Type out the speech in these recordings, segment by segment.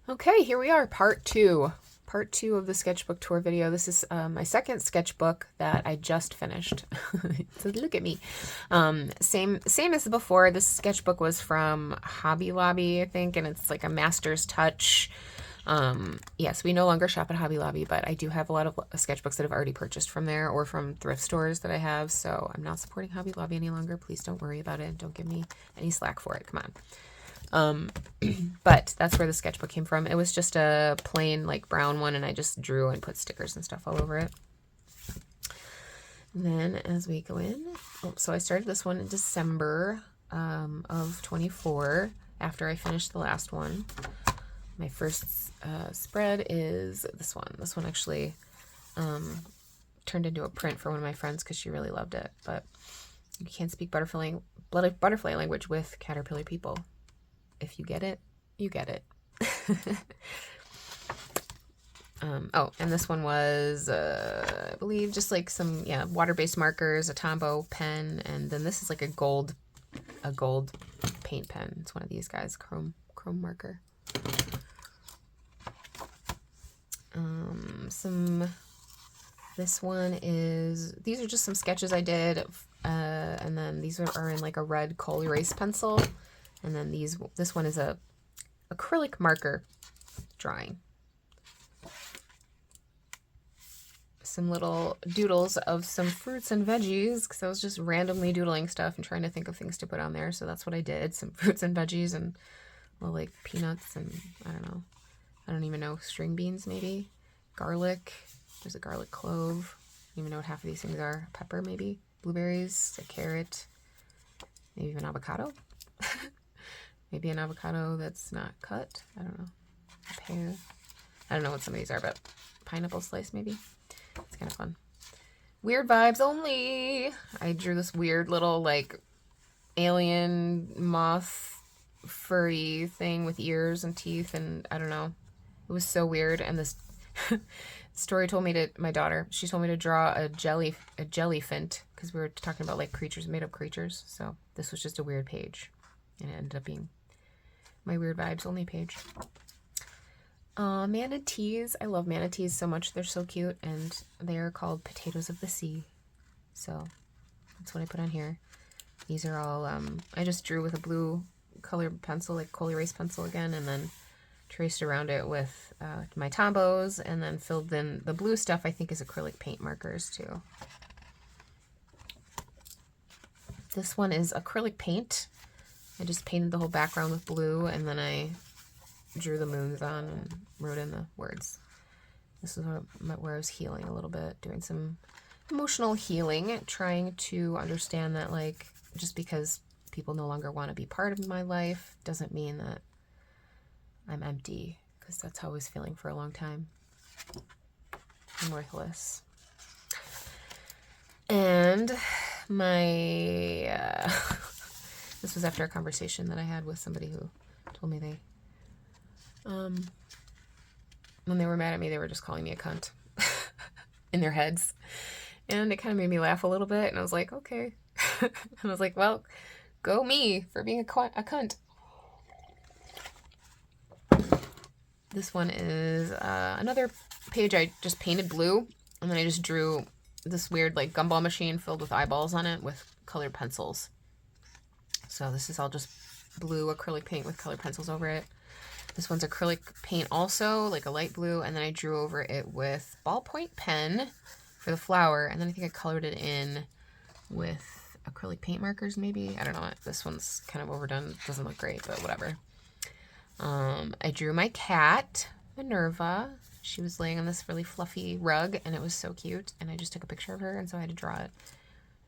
Okay, here we are, part two. Part two of the sketchbook tour video. This is my second sketchbook that I just finished. So look at me. Same as before. This sketchbook was from Hobby Lobby, I think, and it's like a master's touch. Yes, we no longer shop at Hobby Lobby, but I do have a lot of sketchbooks that I've already purchased from there or from thrift stores that I have. So I'm not supporting Hobby Lobby any longer. Please don't worry about it. Don't give me any slack for it. Come on. But that's where the sketchbook came from. It was just a plain like brown one, and I just drew and put stickers and stuff all over it. And then as we go in, so I started this one in December of 24 after I finished the last one. My first spread is this one. This one actually turned into a print for one of my friends because she really loved it. But you can't speak butterfly language with caterpillar people. If you get it, you get it. Oh, and this one was, I believe, just like some, water-based markers, a Tombow pen, and then this is like a gold paint pen. It's one of these guys, chrome marker. This one is, these are just some sketches I did, and then these are in like a red coal erase pencil. And then this one is a acrylic marker drawing. Some little doodles of some fruits and veggies, because I was just randomly doodling stuff and trying to think of things to put on there. So that's what I did. Some fruits and veggies and, well, like peanuts and I don't even know, string beans maybe. Garlic. There's a garlic clove. I don't even know what half of these things are. Pepper maybe. Blueberries. A carrot. Maybe even avocado. Maybe an avocado that's not cut. I don't know. A pear. I don't know what some of these are, but pineapple slice maybe. It's kind of fun. Weird vibes only. I drew this weird little like alien moth furry thing with ears and teeth, and I don't know. It was so weird. And this story told me my daughter, she told me to draw a jellyfint because we were talking about like creatures, made up creatures. So this was just a weird page, and it ended up being my weird vibes only page. Manatees. I love manatees so much. They're so cute, and they're called potatoes of the sea. So that's what I put on here. These are all, I just drew with a blue colored pencil, like coal erase pencil again, and then traced around it with my Tombows, and then filled in the blue stuff. I think is acrylic paint markers too. This one is acrylic paint. I just painted the whole background with blue, and then I drew the moons on and wrote in the words. This is where I was healing a little bit, doing some emotional healing, trying to understand that, like, just because people no longer want to be part of my life doesn't mean that I'm empty, because that's how I was feeling for a long time. I'm worthless. And my... This was after a conversation that I had with somebody who told me they, when they were mad at me, they were just calling me a cunt in their heads. And it kind of made me laugh a little bit. And I was like, okay. And I was like, well, go me for being a cunt. This one is another page I just painted blue. And then I just drew this weird like gumball machine filled with eyeballs on it with colored pencils. So this is all just blue acrylic paint with colored pencils over it. This one's acrylic paint also, like a light blue, and then I drew over it with ballpoint pen for the flower, and then I think I colored it in with acrylic paint markers maybe. I don't know. This one's kind of overdone. Doesn't look great, but whatever. I drew my cat, Minerva. She was laying on this really fluffy rug, and it was so cute, and I just took a picture of her, and so I had to draw it.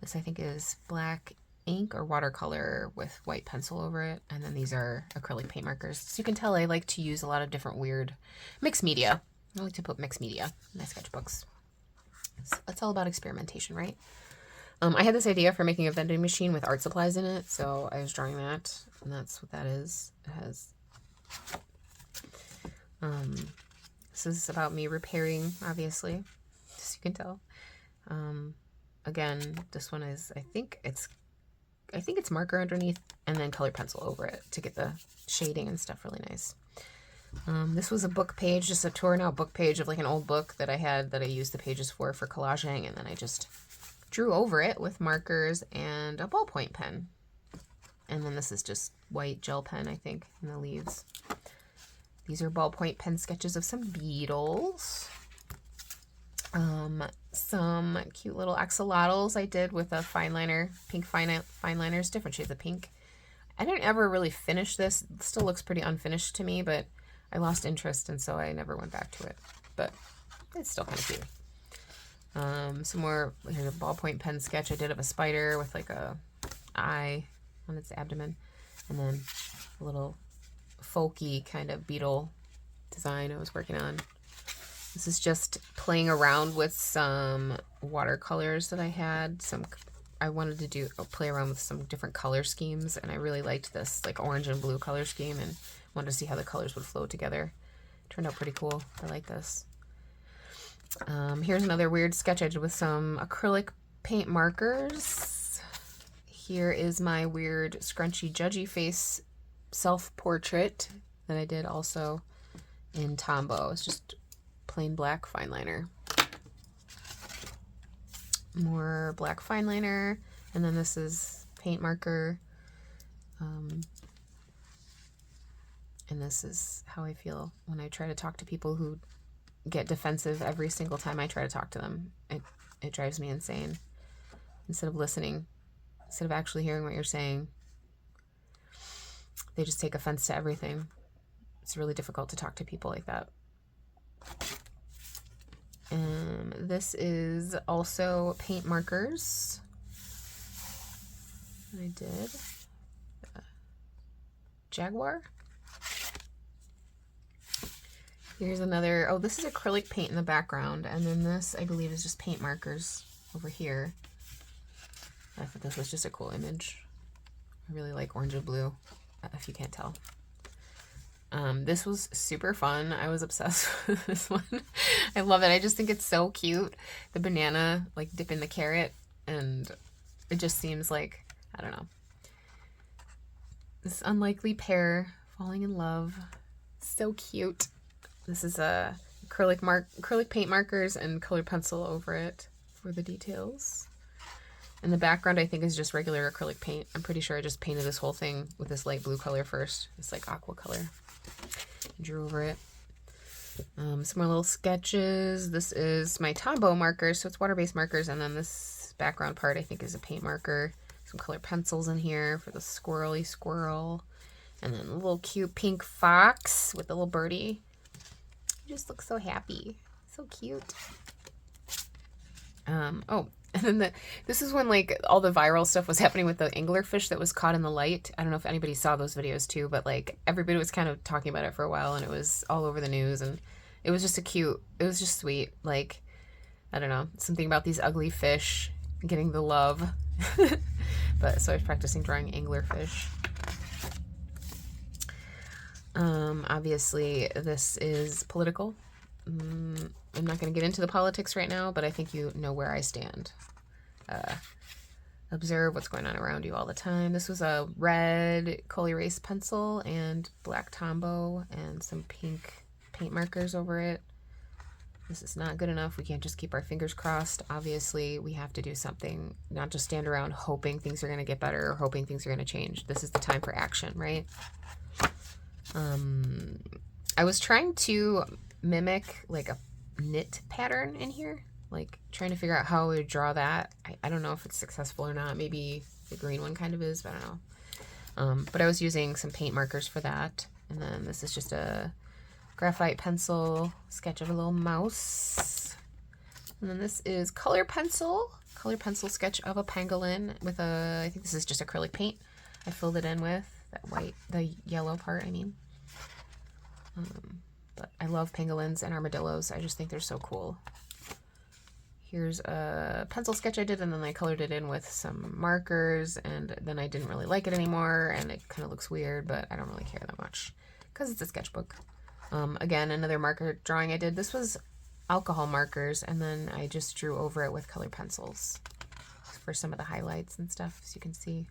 This, I think, is black ink or watercolor with white pencil over it, and then these are acrylic paint markers. So you can tell I like to use a lot of different weird mixed media. I like to put mixed media in my sketchbooks. So it's all about experimentation, right? I had this idea for making a vending machine with art supplies in it, so I was drawing that, and that's what that is. It has this is about me repairing, obviously, as you can tell. Again, this one is, I think it's marker underneath and then colored pencil over it to get the shading and stuff really nice. This was a book page, just a torn out book page of like an old book that I had that I used the pages for collaging, and then I just drew over it with markers and a ballpoint pen. And then this is just white gel pen, I think, in the leaves. These are ballpoint pen sketches of some beetles. Some cute little axolotls I did with a fine liner, pink fine liners, different shades of pink. I didn't ever really finish this. It still looks pretty unfinished to me, but I lost interest, and so I never went back to it. But it's still kind of cute. Some more, here's a ballpoint pen sketch I did of a spider with like a eye on its abdomen, and then a little folky kind of beetle design I was working on. This is just playing around with some watercolors that I had. I wanted to play around with some different color schemes, and I really liked this like orange and blue color scheme and wanted to see how the colors would flow together. Turned out pretty cool. I like this. Here's another weird sketch I did with some acrylic paint markers. Here is my weird scrunchy judgy face self-portrait that I did also in Tombow. It's just plain black fine liner. More black fine liner, and then this is paint marker. And this is how I feel when I try to talk to people who get defensive every single time I try to talk to them. It drives me insane. Instead of listening, instead of actually hearing what you're saying, they just take offense to everything. It's really difficult to talk to people like that. This is also paint markers. I did Jaguar. Here's another, oh, this is acrylic paint in the background, and then this, I believe, is just paint markers over here. I thought this was just a cool image. I really like orange and blue, if you can't tell. This was super fun. I was obsessed with this one. I love it. I just think it's so cute. The banana, like, dipping the carrot, and it just seems like, I don't know, this unlikely pair falling in love. So cute. This is a acrylic paint markers and colored pencil over it for the details. And the background, I think, is just regular acrylic paint. I'm pretty sure I just painted this whole thing with this light blue color first. It's like aqua color. Drew over it. Some more little sketches. This is my Tombow markers, so it's water-based markers, and then this background part I think is a paint marker. Some colored pencils in here for the squirrely squirrel, and then a little cute pink fox with a little birdie. He just looks so happy, so cute. Oh, and then this is when like all the viral stuff was happening with the anglerfish that was caught in the light. I don't know if anybody saw those videos too, but like everybody was kind of talking about it for a while, and it was all over the news, and it was just it was just sweet. Like, I don't know, something about these ugly fish getting the love. But so I was practicing drawing anglerfish. Obviously this is political. I'm not going to get into the politics right now, but I think you know where I stand. Observe what's going on around you all the time. This was a red coal erase pencil and black Tombow and some pink paint markers over it. This is not good enough. We can't just keep our fingers crossed. Obviously, we have to do something, not just stand around hoping things are going to get better or hoping things are going to change. This is the time for action, right? I was trying to mimic like a knit pattern in here, like trying to figure out how I would draw that. I don't know if it's successful or not. Maybe the green one kind of is, but I don't know. But I was using some paint markers for that. And then this is just a graphite pencil sketch of a little mouse. And then this is color pencil sketch of a pangolin with a, I think this is just acrylic paint. I filled it in with the yellow part, I mean. But I love pangolins and armadillos. I just think they're so cool. Here's a pencil sketch I did, and then I colored it in with some markers, and then I didn't really like it anymore, and it kind of looks weird, but I don't really care that much because it's a sketchbook. Again, another marker drawing I did. This was alcohol markers, and then I just drew over it with colored pencils for some of the highlights and stuff, as you can see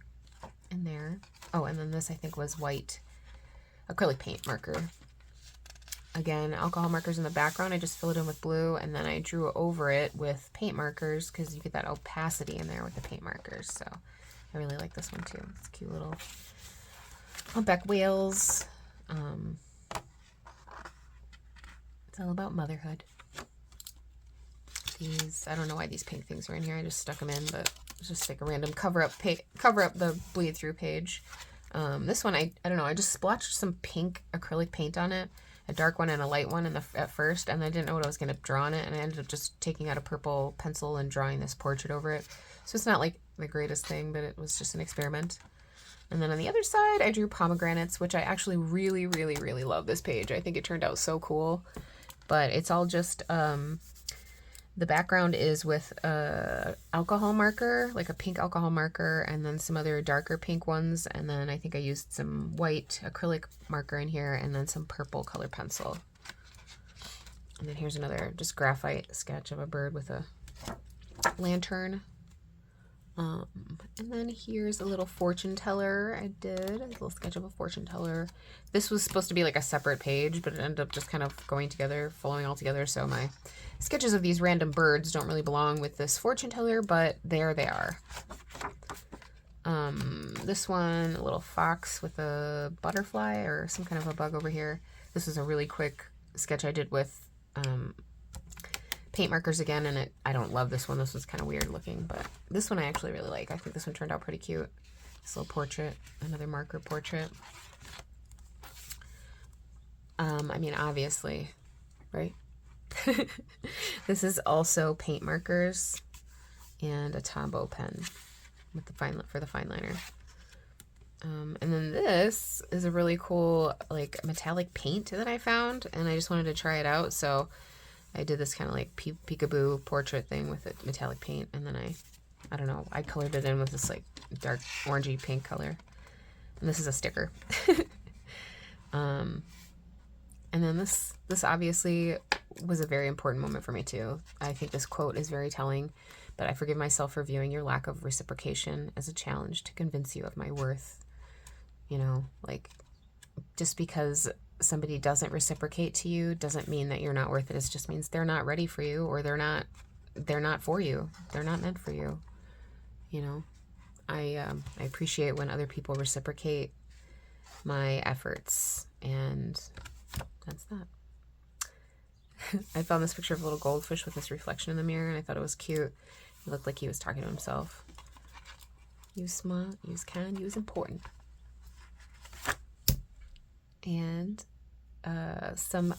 in there. Oh, and then this I think was white acrylic paint marker. again, alcohol markers in the background. I just filled it in with blue, and then I drew over it with paint markers because you get that opacity in there with the paint markers. So I really like this one too. It's cute little humpback whales. It's all about motherhood. These, I don't know why these pink things are in here. I just stuck them in, but it's just like a random cover up the bleed through page. This one, I don't know, I just splotched some pink acrylic paint on it, a dark one and a light one at first, and I didn't know what I was going to draw on it, and I ended up just taking out a purple pencil and drawing this portrait over it. So it's not like the greatest thing, but it was just an experiment. And then on the other side, I drew pomegranates, which I actually really, really, really love this page. I think it turned out so cool. But it's all just, the background is with a alcohol marker, like a pink alcohol marker, and then some other darker pink ones. And then I think I used some white acrylic marker in here, and then some purple color pencil. And then here's another just graphite sketch of a bird with a lantern. And then here's a little fortune teller I did, a little sketch of a fortune teller. This was supposed to be like a separate page, but it ended up just kind of going together, flowing all together. So my sketches of these random birds don't really belong with this fortune teller, but there they are. This one, a little fox with a butterfly or some kind of a bug over here. This is a really quick sketch I did with paint markers again, and I don't love this one. This was kind of weird looking, but this one I actually really like. I think this one turned out pretty cute. This little portrait, another marker portrait. I mean, obviously, right? This is also paint markers and a Tombow pen with the for the fine liner. And then this is a really cool like metallic paint that I found, and I just wanted to try it out, so I did this kind of like peekaboo portrait thing with it, metallic paint, and then I don't know, I colored it in with this like dark orangey pink color. And this is a sticker. And then this obviously was a very important moment for me too. I think this quote is very telling, but I forgive myself for viewing your lack of reciprocation as a challenge to convince you of my worth. You know, like, just because somebody doesn't reciprocate to you doesn't mean that you're not worth it. It just means they're not ready for you, or they're not for you. They're not meant for you. You know, I appreciate when other people reciprocate my efforts, and that's that. I found this picture of a little goldfish with this reflection in the mirror, and I thought it was cute. It looked like he was talking to himself. You was smart, you was kind, you was important. And some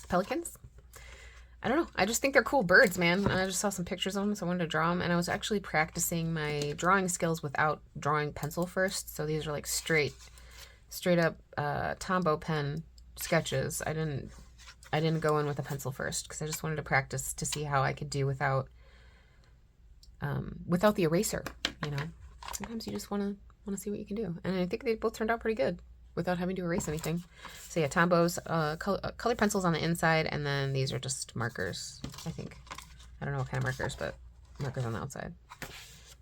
pelicans. I don't know. I just think they're cool birds, man. And I just saw some pictures of them, so I wanted to draw them. And I was actually practicing my drawing skills without drawing pencil first. So these are like straight up Tombow pen sketches. I didn't go in with a pencil first because I just wanted to practice to see how I could do without the eraser. You know, sometimes you just want to see what you can do. And I think they both turned out pretty good without having to erase anything. So yeah, Tombow's color pencils on the inside, and then these are just markers, I think. I don't know what kind of markers, but markers on the outside.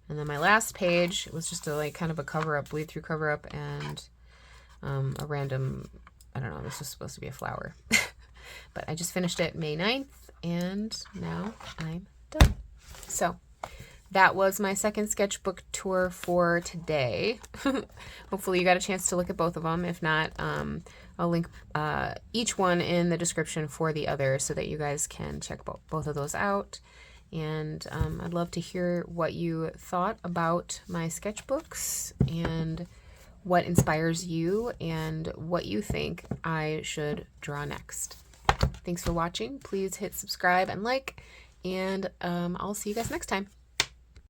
And then my last page was just a like kind of a cover-up, bleed-through cover-up, and a random, I don't know, this was supposed to be a flower. But I just finished it May 9th, and now I'm done. So that was my second sketchbook tour for today. Hopefully you got a chance to look at both of them. If not, I'll link each one in the description for the other so that you guys can check both of those out. And I'd love to hear what you thought about my sketchbooks and what inspires you and what you think I should draw next. Thanks for watching. Please hit subscribe and like, and I'll see you guys next time.